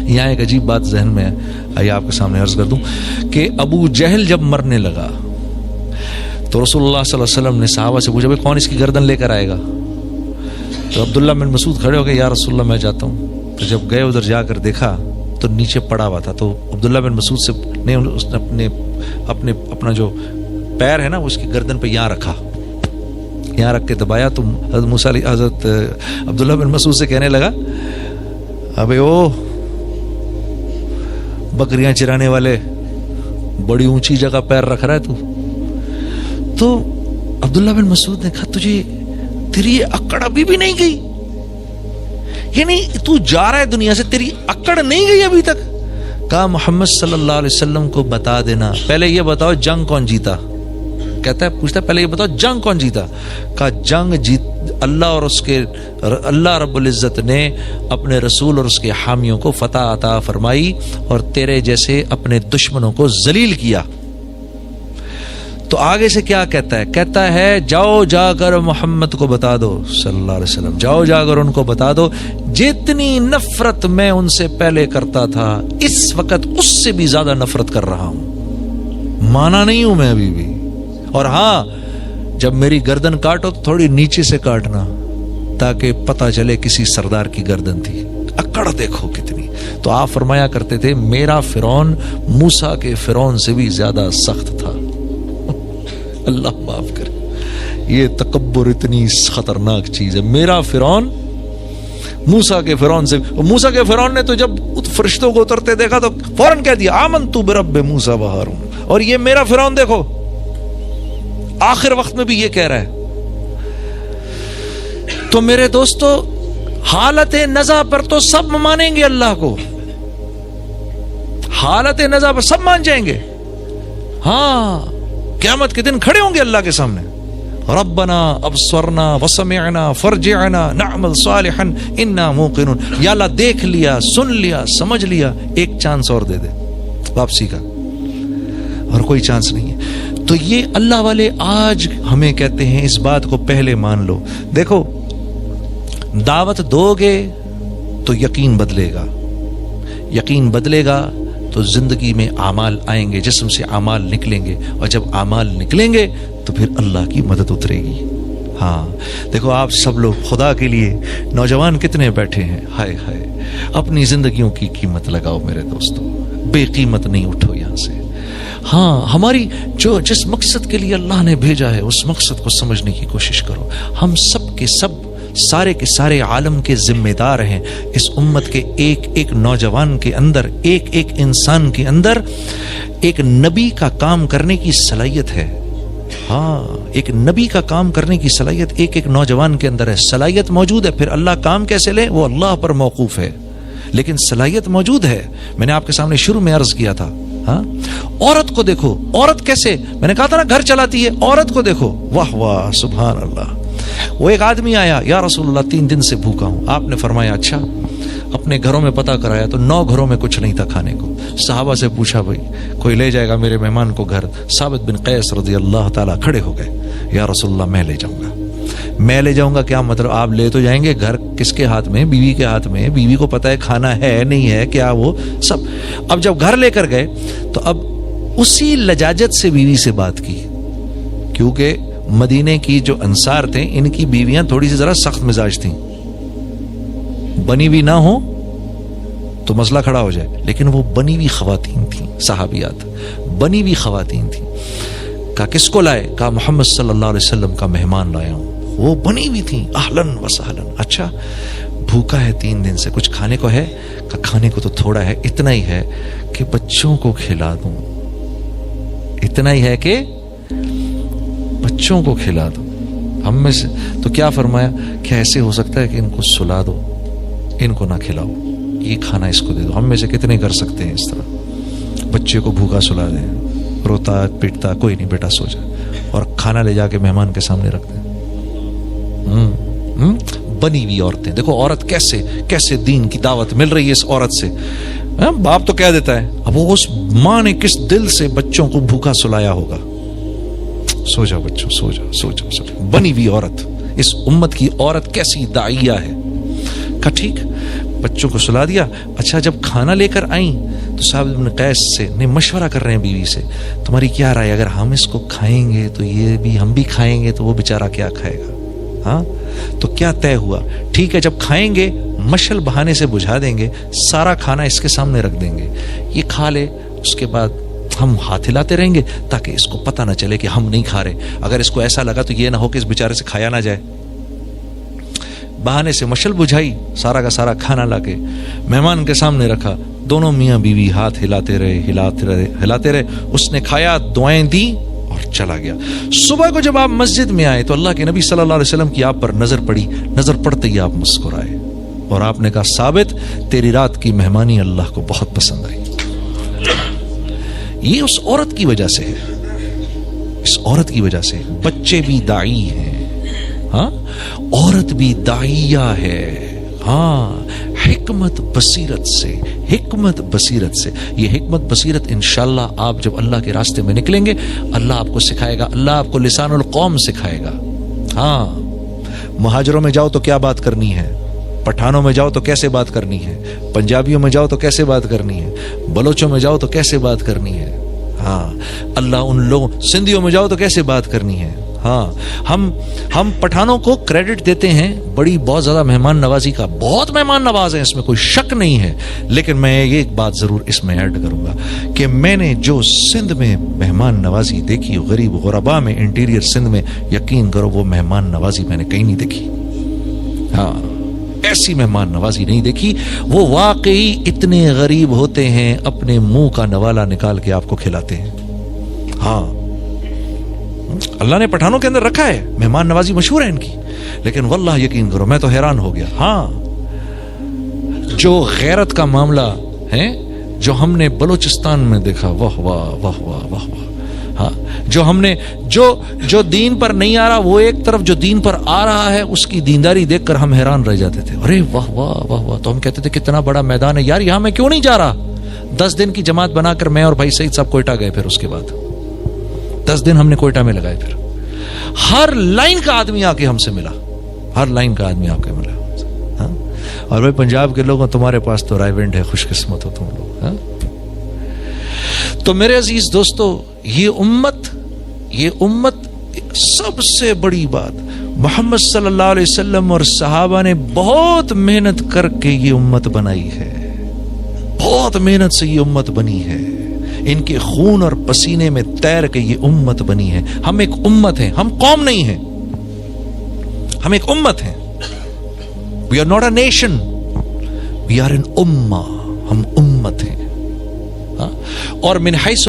یہاں ایک عجیب بات ذہن میں ہے، آئیے آپ کے سامنے عرض کر دوں کہ ابو جہل جب مرنے لگا تو رسول اللہ صلی اللہ علیہ وسلم نے صحابہ سے پوچھا بھائی کون اس کی گردن لے کر آئے گا؟ تو عبداللہ بن مسعود کھڑے ہو گئے، یا رسول اللہ میں جاتا ہوں۔ تو جب گئے ادھر جا کر دیکھا تو نیچے پڑا ہوا تھا، تو عبداللہ بن مسعود سے نے اس نے اپنا جو پیر ہے نا اس کی گردن پہ یہاں رکھا، یہاں رکھ کے دبایا، تو حضرت موسیٰ حضرت عبداللہ بن مسعود سے کہنے لگا ابے او بکریاں چرانے والے، بڑی اونچی جگہ پیر رکھ رہا ہے تو عبداللہ بن مسعود نے کہا تجھے تیری اکڑ ابھی بھی نہیں گئی؟ یعنی تو جا رہا ہے دنیا سے، تیری اکڑ نہیں گئی ابھی تک؟ کہا محمد صلی اللہ علیہ وسلم کو بتا دینا، پہلے یہ بتاؤ جنگ کون جیتا؟ کہتا ہے پوچھتا ہے پہلے یہ بتاؤ جنگ کون جیتا؟ کہا جنگ اللہ اور اس کے اللہ رب العزت نے اپنے رسول اور اس کے حامیوں کو فتح عطا فرمائی اور تیرے جیسے اپنے دشمنوں کو ذلیل کیا۔ تو آگے سے کیا کہتا ہے؟ کہتا ہے جاؤ جا کر محمد کو بتا دو صلی اللہ علیہ وسلم، جاؤ جا کر ان کو بتا دو جتنی نفرت میں ان سے پہلے کرتا تھا اس وقت اس سے بھی زیادہ نفرت کر رہا ہوں، مانا نہیں ہوں میں ابھی بھی، اور ہاں جب میری گردن کاٹو تو تھوڑی نیچے سے کاٹنا تاکہ پتہ چلے کسی سردار کی گردن تھی۔ اکڑ دیکھو کتنی۔ تو آپ فرمایا کرتے تھے میرا فرعون موسیٰ کے فرعون سے بھی زیادہ سخت تھا۔ اللہ معاف کرے، یہ تکبر اتنی خطرناک چیز ہے۔ میرا فرعون موسیٰ کے فرعون سے، موسیٰ کے فرعون نے تو جب فرشتوں کو اترتے دیکھا تو فوراً کہہ دیا آمنت برب موسیٰ و ہارون، اور یہ میرا فرعون دیکھو آخر وقت میں بھی یہ کہہ رہا ہے۔ تو میرے دوستو حالت نزع پر تو سب مانیں گے اللہ کو، حالت نزع پر سب مان جائیں گے، ہاں قیامت کے دن کھڑے ہوں گے اللہ کے سامنے، ربنا ابصرنا وسمعنا فرجعنا نعمل صالحا انا موقنون، یا اللہ دیکھ لیا، سن لیا، سمجھ لیا، ایک چانس اور دے دے واپسی کا، اور کوئی چانس نہیں ہے۔ تو یہ اللہ والے آج ہمیں کہتے ہیں اس بات کو پہلے مان لو۔ دیکھو دعوت دو گے تو یقین بدلے گا، یقین بدلے گا تو زندگی میں اعمال آئیں گے، جسم سے اعمال نکلیں گے، اور جب اعمال نکلیں گے تو پھر اللہ کی مدد اترے گی۔ ہاں دیکھو آپ سب لوگ خدا کے لیے نوجوان کتنے بیٹھے ہیں، ہائے ہائے اپنی زندگیوں کی قیمت لگاؤ میرے دوستو، بے قیمت نہیں اٹھو یہاں سے۔ ہاں ہماری جس مقصد کے لیے اللہ نے بھیجا ہے اس مقصد کو سمجھنے کی کوشش کرو۔ ہم سب کے سب سارے کے سارے عالم کے ذمہ دار ہیں، اس امت کے ایک ایک نوجوان کے اندر، ایک ایک انسان کے اندر ایک نبی کا کام کرنے کی صلاحیت ہے۔ ہاں ایک نبی کا کام کرنے کی صلاحیت ایک ایک نوجوان کے اندر ہے، صلاحیت موجود ہے، پھر اللہ کام کیسے لے وہ اللہ پر موقوف ہے، لیکن صلاحیت موجود ہے۔ میں نے آپ کے سامنے شروع میں عرض کیا تھا، ہاں عورت کو دیکھو، عورت کیسے، میں نے کہا تھا نا گھر چلاتی ہے، عورت کو دیکھو، واہ واہ سبحان اللہ۔ وہ ایک آدمی آیا، یا رسول اللہ 3 دن سے بھوکا ہوں، آپ نے فرمایا اچھا، اپنے گھروں میں پتہ کرایا تو 9 گھروں میں کچھ نہیں تھا کھانے کو۔ صحابہ سے پوچھا بھائی کوئی لے جائے گا میرے مہمان کو گھر؟ ثابت بن قیس رضی اللہ تعالیٰ کھڑے ہو گئے، یا رسول اللہ میں لے جاؤں گا۔ میں لے جاؤں گا کیا مطلب؟ آپ لے تو جائیں گے، گھر کس کے ہاتھ میں؟ بیوی کے ہاتھ میں، بیوی کو پتہ ہے کھانا ہے نہیں ہے کیا، وہ سب۔ اب جب گھر لے کر گئے تو اب اسی لجاجت سے بیوی سے بات کی، کیونکہ مدینے کی جو انصار تھے ان کی بیویاں تھوڑی سی ذرا سخت مزاج تھیں، بنی ہوئی نہ ہو تو مسئلہ کھڑا ہو جائے، لیکن وہ بنی ہوئی خواتین تھیں، صحابیات بنی ہوئی خواتین تھیں۔ کہا کس کو لائے؟ کہا محمد صلی اللہ علیہ وسلم کا مہمان لایا ہوں۔ وہ بنی ہوئی تھیں، اہلن و سہلن۔ اچھا بھوکا ہے 3 دن سے، کچھ کھانے کو ہے؟ کہا کھانے کو تو تھوڑا ہے، اتنا ہی ہے کہ بچوں کو کھلا دوں، اتنا ہی ہے کہ بچوں کو کھلا دو۔ ہم میں سے تو کیا فرمایا کہ ایسے ہو سکتا ہے کہ ان کو سلا دو، ان کو نہ کھلاؤ، یہ کھانا اس کو دے دو۔ ہم میں سے کتنے کر سکتے ہیں اس طرح؟ بچے کو بھوکا سلا دیں، روتا پیٹتا کوئی نہیں بیٹا سو جا، اور کھانا لے جا کے مہمان کے سامنے رکھ دیں۔ بنی ہوئی عورتیں دیکھو، عورت کیسے کیسے دین کی دعوت مل رہی ہے اس عورت سے۔ باپ تو کہہ دیتا ہے، اب وہ اس ماں نے کس دل سے بچوں کو بھوکا سلایا ہوگا، سو جاؤ بچوں، سو جاؤ سو جاؤ سو جاؤ۔ بنی ہوئی عورت، اس امت کی عورت کیسی داعیہ ہے۔ کہا ٹھیک بچوں کو سلا دیا. اچھا جب کھانا لے کر آئیں تو صاحب ابن قیس سے نے مشورہ کر رہے ہیں بیوی سے, تمہاری کیا رائے, اگر ہم اس کو کھائیں گے تو یہ بھی ہم بھی کھائیں گے تو وہ بیچارہ کیا کھائے گا. ہاں تو کیا طے ہوا, ٹھیک ہے جب کھائیں گے مشل بہانے سے بجھا دیں گے, سارا کھانا اس کے سامنے رکھ دیں گے, یہ کھا لے, اس کے بعد ہم ہاتھ ہلاتے رہیں گے تاکہ اس کو پتہ نہ چلے کہ ہم نہیں کھا رہے. اگر اس کو ایسا لگا تو یہ نہ ہو کہ اس بیچارے سے کھایا نہ جائے. بہانے سے مشل بجھائی, سارا کا سارا کھانا لا کے مہمان کے سامنے رکھا, دونوں میاں بیوی ہاتھ ہلاتے رہے. اس نے کھایا, دعائیں دی اور چلا گیا. صبح کو جب آپ مسجد میں آئے تو اللہ کے نبی صلی اللہ علیہ وسلم کی آپ پر نظر پڑی, نظر پڑتے ہی آپ مسکرائے اور آپ نے کہا ثابت تیری رات کی مہمانی اللہ کو بہت پسند آئی. یہ اس عورت کی وجہ سے ہے, اس عورت کی وجہ سے. بچے بھی داعی ہیں, ہاں عورت بھی داعیہ ہے. ہاں حکمت بصیرت سے, حکمت بصیرت سے. یہ حکمت بصیرت انشاءاللہ آپ جب اللہ کے راستے میں نکلیں گے اللہ آپ کو سکھائے گا, اللہ آپ کو لسان القوم سکھائے گا. ہاں مہاجروں میں جاؤ تو کیا بات کرنی ہے, پٹھانوں میں جاؤ تو کیسے بات کرنی ہے, پنجابیوں میں جاؤ تو کیسے بات کرنی ہے, بلوچوں میں جاؤ تو کیسے بات کرنی ہے. ہاں اللہ ان لوگوں, سندھیوں میں جاؤ تو کیسے بات کرنی ہے. ہاں ہم پٹھانوں کو کریڈٹ دیتے ہیں بڑی بہت زیادہ مہمان نوازی کا, بہت مہمان نواز ہیں, اس میں کوئی شک نہیں ہے. لیکن میں یہ ایک بات ضرور اس میں ایڈ کروں گا کہ میں نے جو سندھ میں مہمان نوازی دیکھی, غریب غربا میں, انٹیریئر سندھ میں, یقین کرو وہ مہمان نوازی میں نے کہیں نہیں دیکھی. ہاں ایسی مہمان نوازی نہیں دیکھی. وہ واقعی اتنے غریب ہوتے ہیں اپنے منہ کا نوالا نکال کے آپ کو کھلاتے ہیں. ہاں اللہ نے پٹھانوں کے اندر رکھا ہے, مہمان نوازی مشہور ہے ان کی. لیکن واللہ یقین کرو میں تو حیران ہو گیا. ہاں جو غیرت کا معاملہ ہے جو ہم نے بلوچستان میں دیکھا, واہ واہ واہ واہ واہ واہ. ہاں جو ہم نے جو دین پر نہیں آ رہا, وہ ایک طرف جو دین پر آ رہا ہے اس کی دینداری دیکھ کر ہم حیران رہ جاتے تھے. ارے واہ واہ واہ واہ. تو ہم کہتے تھے کتنا بڑا میدان ہے یار, یہاں میں کیوں نہیں جا رہا. 10 دن کی جماعت بنا کر میں اور بھائی سعید صاحب کوئٹہ گئے. پھر اس کے بعد 10 دن ہم نے کوئٹہ میں لگائے. پھر ہر لائن کا آدمی آ کے ہم سے ملا, ہر لائن کا آدمی آ کے ملا. ہاں اور بھائی پنجاب کے لوگوں تمہارے پاس تو رائے ونڈ ہے, خوش قسمت ہو تم لوگ. ہاں تو میرے عزیز دوستو, یہ امت سب سے بڑی بات, محمد صلی اللہ علیہ وسلم اور صحابہ نے بہت محنت کر کے یہ امت بنائی ہے, بہت محنت سے یہ امت بنی ہے. ان کے خون اور پسینے میں تیر کے یہ امت بنی ہے. ہم ایک امت ہیں, ہم قوم نہیں ہیں, ہم ایک امت ہیں. We are not a nation, we are an ummah. ہم امت ہیں. اور من حیث